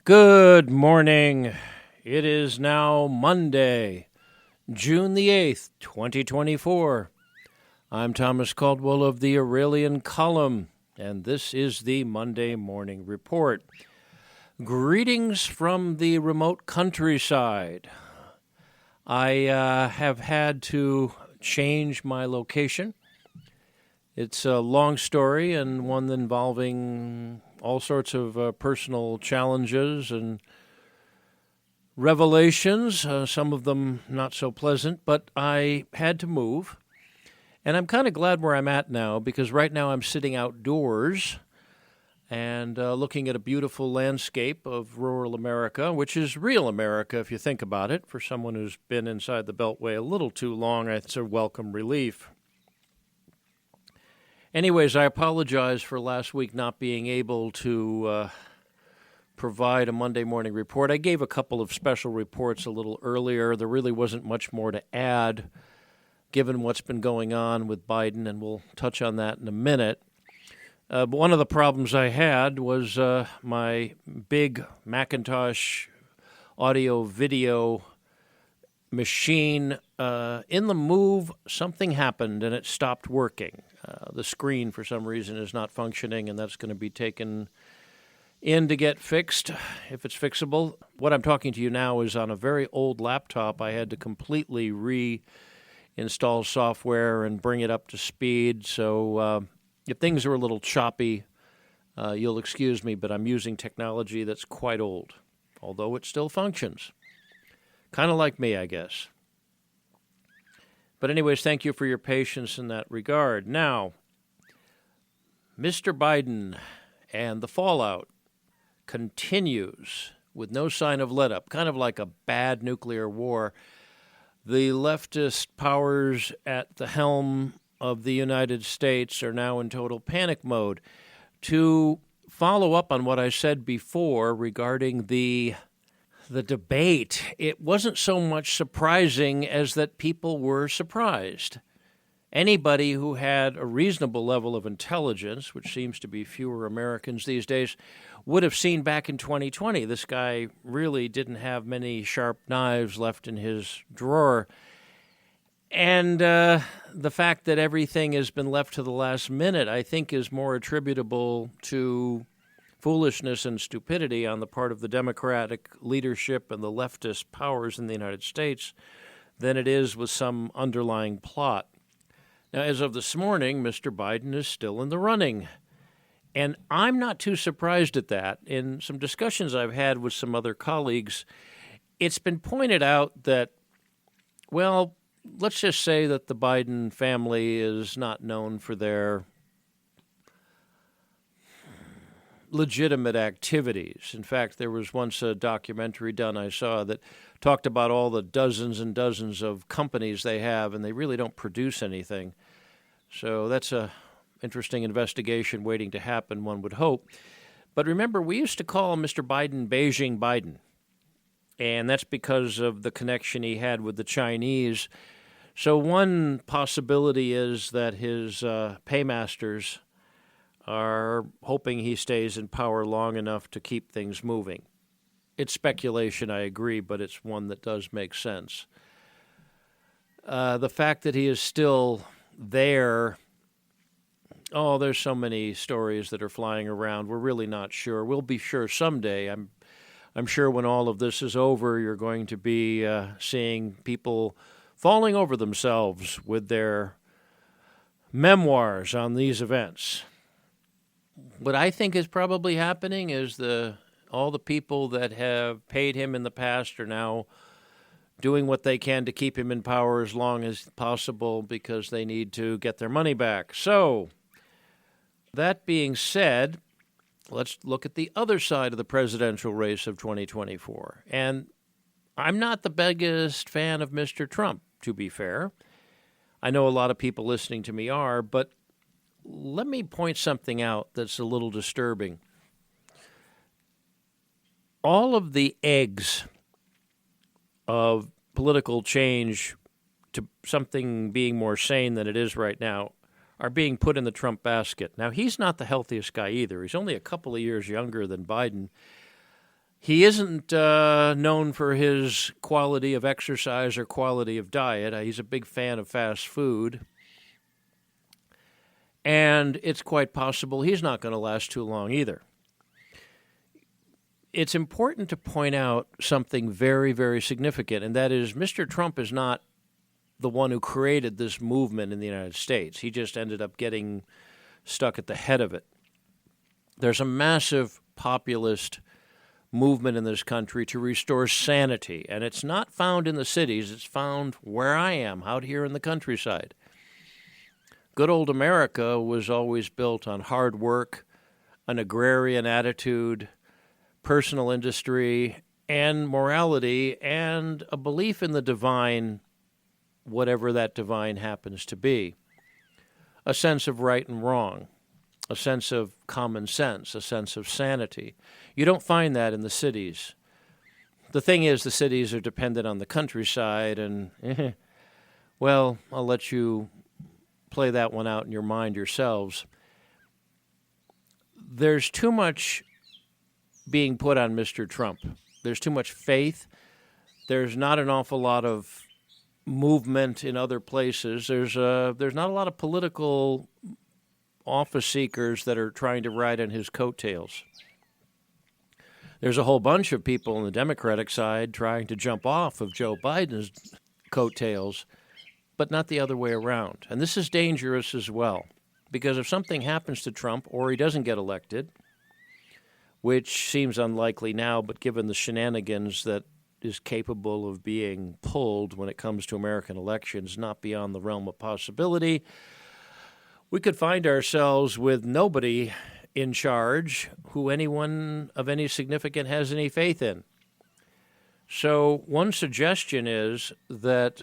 Good morning. It is now Monday, June the 8th, 2024. I'm Thomas Caldwell of the Aurelian Column, and this is the Monday Morning Report. Greetings from the remote countryside. I have had to change my location. It's a long story and one involving all sorts of personal challenges and revelations, some of them not so pleasant, but I had to move. And I'm kind of glad where I'm at now because right now I'm sitting outdoors and looking at a beautiful landscape of rural America, which is real America if you think about it. For someone who's been inside the Beltway a little too long, it's a welcome relief. Anyways, I apologize for last week not being able to provide a Monday morning report. I gave a couple of special reports a little earlier. There really wasn't much more to add, given what's been going on with Biden, and we'll touch on that in a minute. But one of the problems I had was my big Macintosh audio-video machine. In the move, something happened, and it stopped working. The screen, for some reason, is not functioning, and that's going to be taken in to get fixed, if it's fixable. What I'm talking to you now is on a very old laptop. I had to completely reinstall software and bring it up to speed. So if things are a little choppy, you'll excuse me, but I'm using technology that's quite old, although it still functions. Kind of like me, I guess. But anyways, thank you for your patience in that regard. Now, Mr. Biden and the fallout continues with no sign of let-up, kind of like a bad nuclear war. The leftist powers at the helm of the United States are now in total panic mode. To follow up on what I said before regarding the debate, it wasn't so much surprising as that people were surprised. Anybody who had a reasonable level of intelligence, which seems to be fewer Americans these days, would have seen back in 2020 this guy really didn't have many sharp knives left in his drawer. And the fact that everything has been left to the last minute, I think, is more attributable to foolishness and stupidity on the part of the Democratic leadership and the leftist powers in the United States than it is with some underlying plot. Now, as of this morning, Mr. Biden is still in the running. And I'm not too surprised at that. In some discussions I've had with some other colleagues, it's been pointed out that, well, let's just say that the Biden family is not known for their legitimate activities. In fact, there was once a documentary done I saw that talked about all the dozens and dozens of companies they have, and they really don't produce anything. So that's a interesting investigation waiting to happen, one would hope. But remember, we used to call Mr. Biden Beijing Biden, and that's because of the connection he had with the Chinese. So one possibility is that his paymasters are hoping he stays in power long enough to keep things moving. It's speculation, I agree, but it's one that does make sense. The fact that he is still there, there's so many stories that are flying around. We're really not sure. We'll be sure someday. I'm sure when all of this is over, you're going to be seeing people falling over themselves with their memoirs on these events. What I think is probably happening is all the people that have paid him in the past are now doing what they can to keep him in power as long as possible because they need to get their money back. So, that being said, let's look at the other side of the presidential race of 2024. And I'm not the biggest fan of Mr. Trump, to be fair. I know a lot of people listening to me are, but let me point something out that's a little disturbing. All of the eggs of political change to something being more sane than it is right now are being put in the Trump basket. Now, he's not the healthiest guy either. He's only a couple of years younger than Biden. He isn't known for his quality of exercise or quality of diet. He's a big fan of fast food. And it's quite possible he's not going to last too long either. It's important to point out something very, very significant, and that is Mr. Trump is not the one who created this movement in the United States. He just ended up getting stuck at the head of it. There's a massive populist movement in this country to restore sanity, and it's not found in the cities. It's found where I am, out here in the countryside. Good old America was always built on hard work, an agrarian attitude, personal industry, and morality, and a belief in the divine, whatever that divine happens to be. A sense of right and wrong, a sense of common sense, a sense of sanity. You don't find that in the cities. The thing is, the cities are dependent on the countryside, and, well, I'll let you play that one out in your mind yourselves. There's too much being put on Mr. Trump. There's too much faith. There's not an awful lot of movement in other places. There's not a lot of political office seekers that are trying to ride on his coattails. There's a whole bunch of people on the Democratic side trying to jump off of Joe Biden's coattails, but not the other way around. And this is dangerous as well, because if something happens to Trump or he doesn't get elected, which seems unlikely now, but given the shenanigans that is capable of being pulled when it comes to American elections, not beyond the realm of possibility, we could find ourselves with nobody in charge who anyone of any significance has any faith in. So one suggestion is that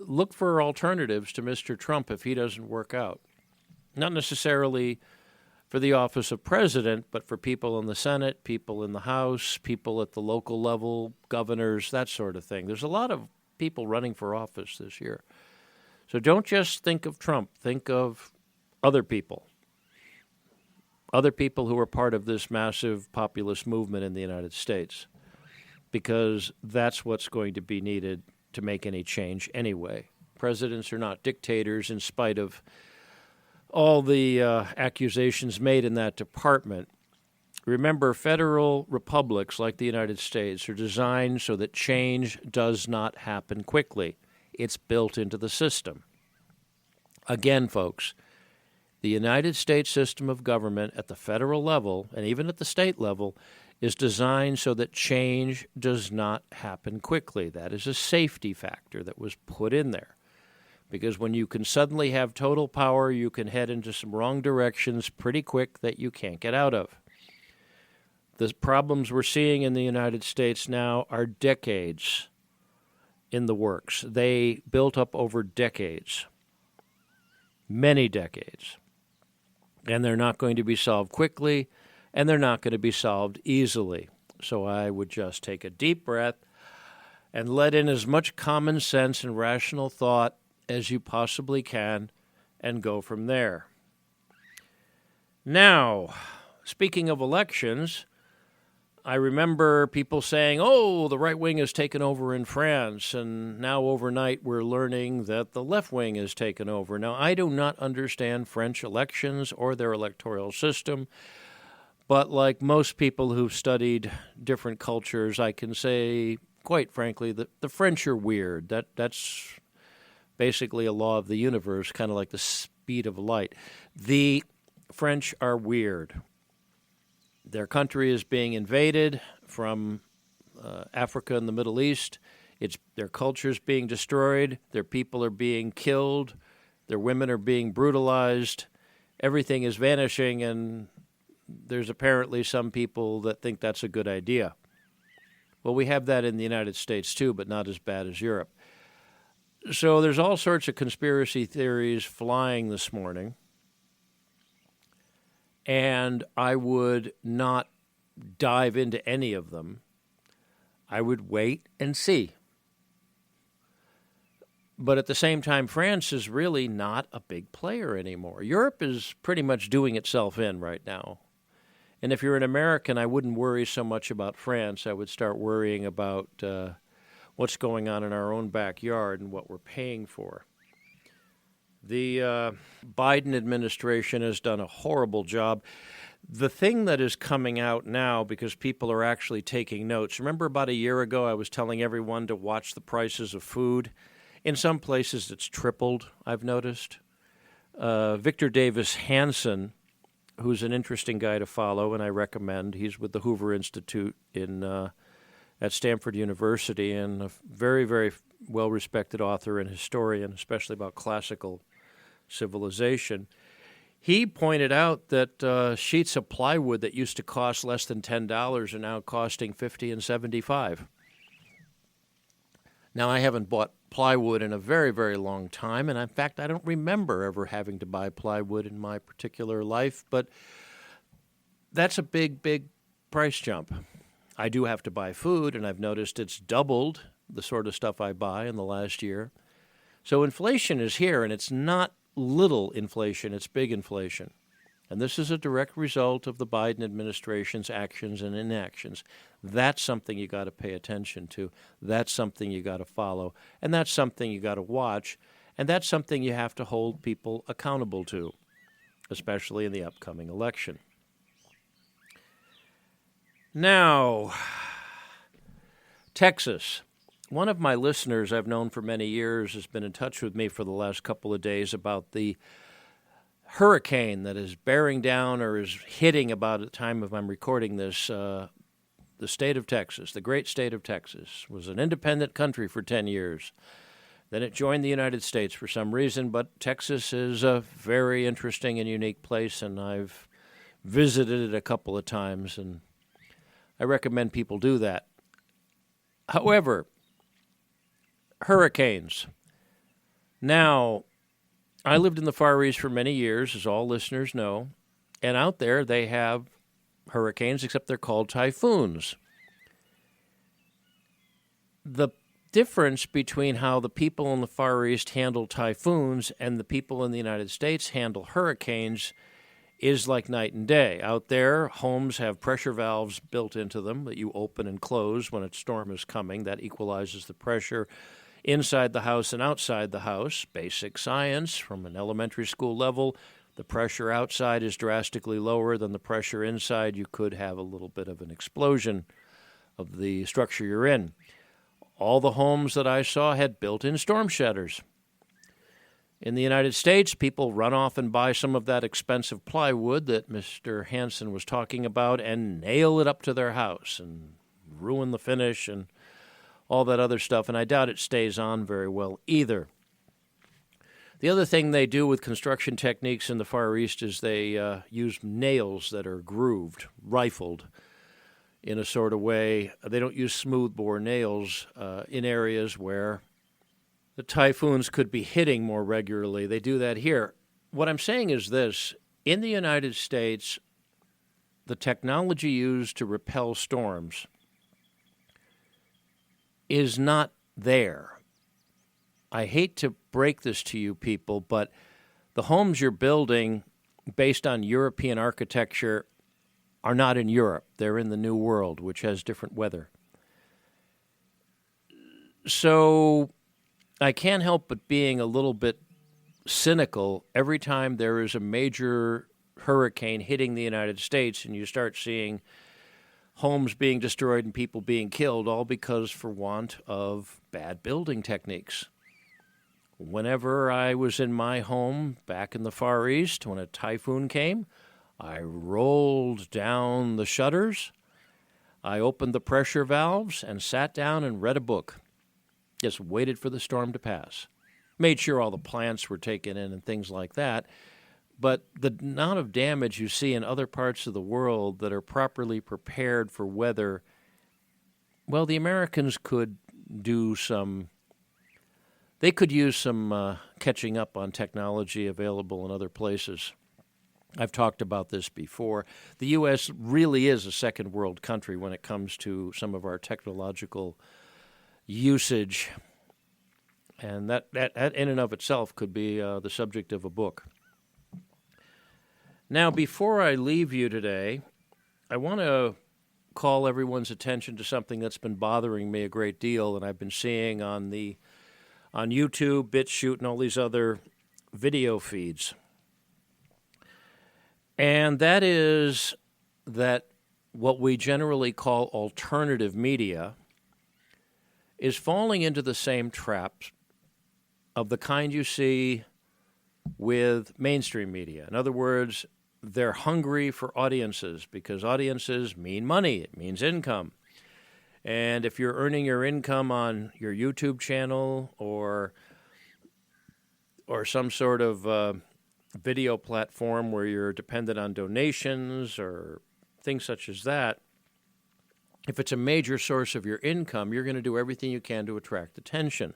look for alternatives to Mr. Trump if he doesn't work out. Not necessarily for the office of president, but for people in the Senate, people in the House, people at the local level, governors, that sort of thing. There's a lot of people running for office this year. So don't just think of Trump. Think of other people who are part of this massive populist movement in the United States, because that's what's going to be needed to make any change anyway. Presidents are not dictators, in spite of all the accusations made in that department. Remember, federal republics like the United States are designed so that change does not happen quickly. It's built into the system. Again, folks, the United States system of government at the federal level and even at the state level is designed so that change does not happen quickly. That is a safety factor that was put in there. Because when you can suddenly have total power, you can head into some wrong directions pretty quick that you can't get out of. The problems we're seeing in the United States now are decades in the works. They built up over decades, many decades. And they're not going to be solved quickly, and they're not going to be solved easily. So I would just take a deep breath and let in as much common sense and rational thought as you possibly can and go from there. Now, speaking of elections, I remember people saying, oh, the right wing has taken over in France, and now overnight we're learning that the left wing has taken over. Now, I do not understand French elections or their electoral system, but like most people who've studied different cultures, I can say, quite frankly, that the French are weird. That's basically a law of the universe, kind of like the speed of light. The French are weird. Their country is being invaded from Africa and the Middle East. Their culture is being destroyed. Their people are being killed. Their women are being brutalized. Everything is vanishing, and there's apparently some people that think that's a good idea. Well, we have that in the United States too, but not as bad as Europe. So there's all sorts of conspiracy theories flying this morning, and I would not dive into any of them. I would wait and see. But at the same time, France is really not a big player anymore. Europe is pretty much doing itself in right now. And if you're an American, I wouldn't worry so much about France. I would start worrying about what's going on in our own backyard and what we're paying for. The Biden administration has done a horrible job. The thing that is coming out now, because people are actually taking notes, remember about a year ago I was telling everyone to watch the prices of food? In some places it's tripled, I've noticed. Victor Davis Hanson, who's an interesting guy to follow, and I recommend. He's with the Hoover Institute at Stanford University, and a very, very well-respected author and historian, especially about classical civilization. He pointed out that sheets of plywood that used to cost less than $10 are now costing $50 and $75. Now, I haven't bought plywood in a very, very long time, and in fact, I don't remember ever having to buy plywood in my particular life, but that's a big, big price jump. I do have to buy food, and I've noticed it's doubled the sort of stuff I buy in the last year. So inflation is here, and it's not little inflation, it's big inflation. And this is a direct result of the Biden administration's actions and inactions. That's something you got to pay attention to. That's something you got to follow. And that's something you got to watch. And that's something you have to hold people accountable to, especially in the upcoming election. Now, Texas. One of my listeners I've known for many years has been in touch with me for the last couple of days about the hurricane that is bearing down or is hitting about at the time of I'm recording this, the state of Texas, the great state of Texas, was an independent country for 10 years. Then it joined the United States for some reason, but Texas is a very interesting and unique place, and I've visited it a couple of times, and I recommend people do that. However, hurricanes. Now, I lived in the Far East for many years, as all listeners know, and out there they have hurricanes, except they're called typhoons. The difference between how the people in the Far East handle typhoons and the people in the United States handle hurricanes is like night and day. Out there, homes have pressure valves built into them that you open and close when a storm is coming. That equalizes the pressure inside the house and outside the house. Basic science from an elementary school level. The pressure outside is drastically lower than the pressure inside. You could have a little bit of an explosion of the structure you're in. All the homes that I saw had built-in storm shutters. In the United States, people run off and buy some of that expensive plywood that Mr. Hansen was talking about and nail it up to their house and ruin the finish and all that other stuff, and I doubt it stays on very well either. The other thing they do with construction techniques in the Far East is they use nails that are grooved, rifled in a sort of way. They don't use smooth-bore nails in areas where the typhoons could be hitting more regularly. They do that here. What I'm saying is this. In the United States, the technology used to repel storms is not there. I hate to break this to you people, but the homes you're building based on European architecture are not in Europe. They're in the New World, which has different weather. So I can't help but being a little bit cynical every time there is a major hurricane hitting the United States and you start seeing homes being destroyed and people being killed, all because for want of bad building techniques. Whenever I was in my home back in the Far East, when a typhoon came, I rolled down the shutters, I opened the pressure valves, and sat down and read a book. Just waited for the storm to pass. Made sure all the plants were taken in and things like that. But the amount of damage you see in other parts of the world that are properly prepared for weather, well, the Americans could do some, they could use some catching up on technology available in other places. I've talked about this before. The U.S. really is a second world country when it comes to some of our technological usage. And that in and of itself could be the subject of a book. Now, before I leave you today, I want to call everyone's attention to something that's been bothering me a great deal, and I've been seeing on YouTube, BitChute, and all these other video feeds. And that is that what we generally call alternative media is falling into the same traps of the kind you see with mainstream media. In other words, they're hungry for audiences because audiences mean money. It means income. And if you're earning your income on your YouTube channel or some sort of video platform where you're dependent on donations or things such as that, if it's a major source of your income, you're going to do everything you can to attract attention.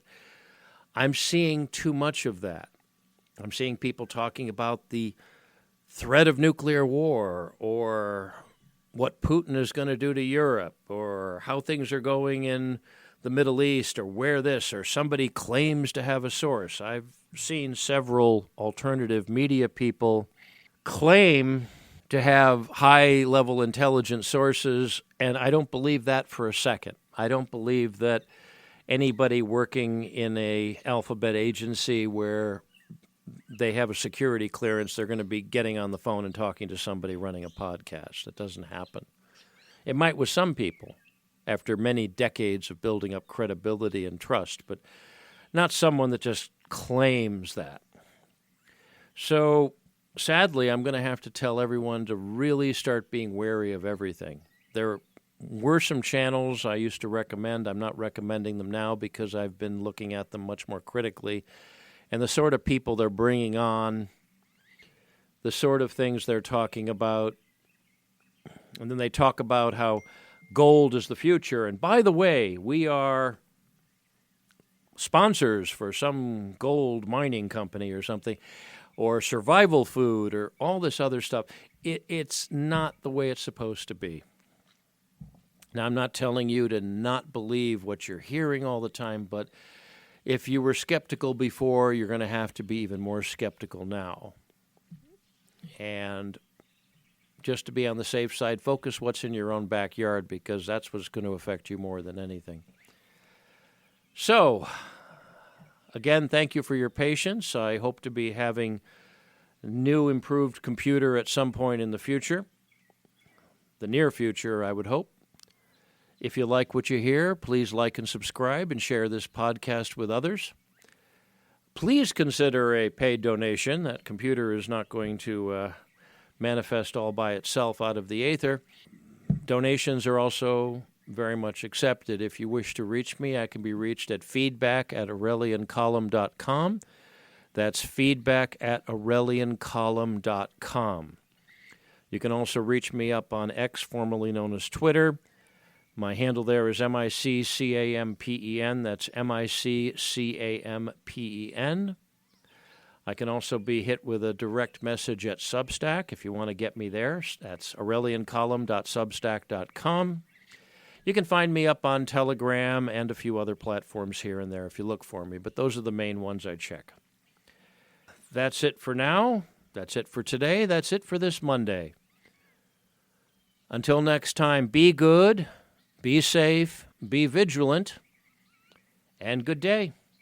I'm seeing too much of that. I'm seeing people talking about the threat of nuclear war or what Putin is going to do to Europe or how things are going in the Middle East or where this or somebody claims to have a source. I've seen several alternative media people claim to have high-level intelligence sources, and I don't believe that for a second. I don't believe that anybody working in a alphabet agency where they have a security clearance, they're going to be getting on the phone and talking to somebody running a podcast. That doesn't happen. It might with some people after many decades of building up credibility and trust, but not someone that just claims that. So sadly, I'm going to have to tell everyone to really start being wary of everything. There were some channels I used to recommend. I'm not recommending them now because I've been looking at them much more critically. And the sort of people they're bringing on, the sort of things they're talking about. And then they talk about how gold is the future. And by the way, we are sponsors for some gold mining company or something, or survival food, or all this other stuff. It's not the way it's supposed to be. Now, I'm not telling you to not believe what you're hearing all the time, but if you were skeptical before, you're going to have to be even more skeptical now. And just to be on the safe side, focus what's in your own backyard because that's what's going to affect you more than anything. So, again, thank you for your patience. I hope to be having a new improved computer at some point in the future. The near future, I would hope. If you like what you hear, please like and subscribe and share this podcast with others. Please consider a paid donation. That computer is not going to manifest all by itself out of the aether. Donations are also very much accepted. If you wish to reach me, I can be reached at feedback@aureliancolumn.com. That's feedback@aureliancolumn.com. You can also reach me up on X, formerly known as Twitter. My handle there is MICCAMPEN. That's MICCAMPEN. I can also be hit with a direct message at Substack if you want to get me there. That's aureliancolumn.substack.com. You can find me up on Telegram and a few other platforms here and there if you look for me, but those are the main ones I check. That's it for now. That's it for today. That's it for this Monday. Until next time, be good. Be safe, be vigilant, and good day.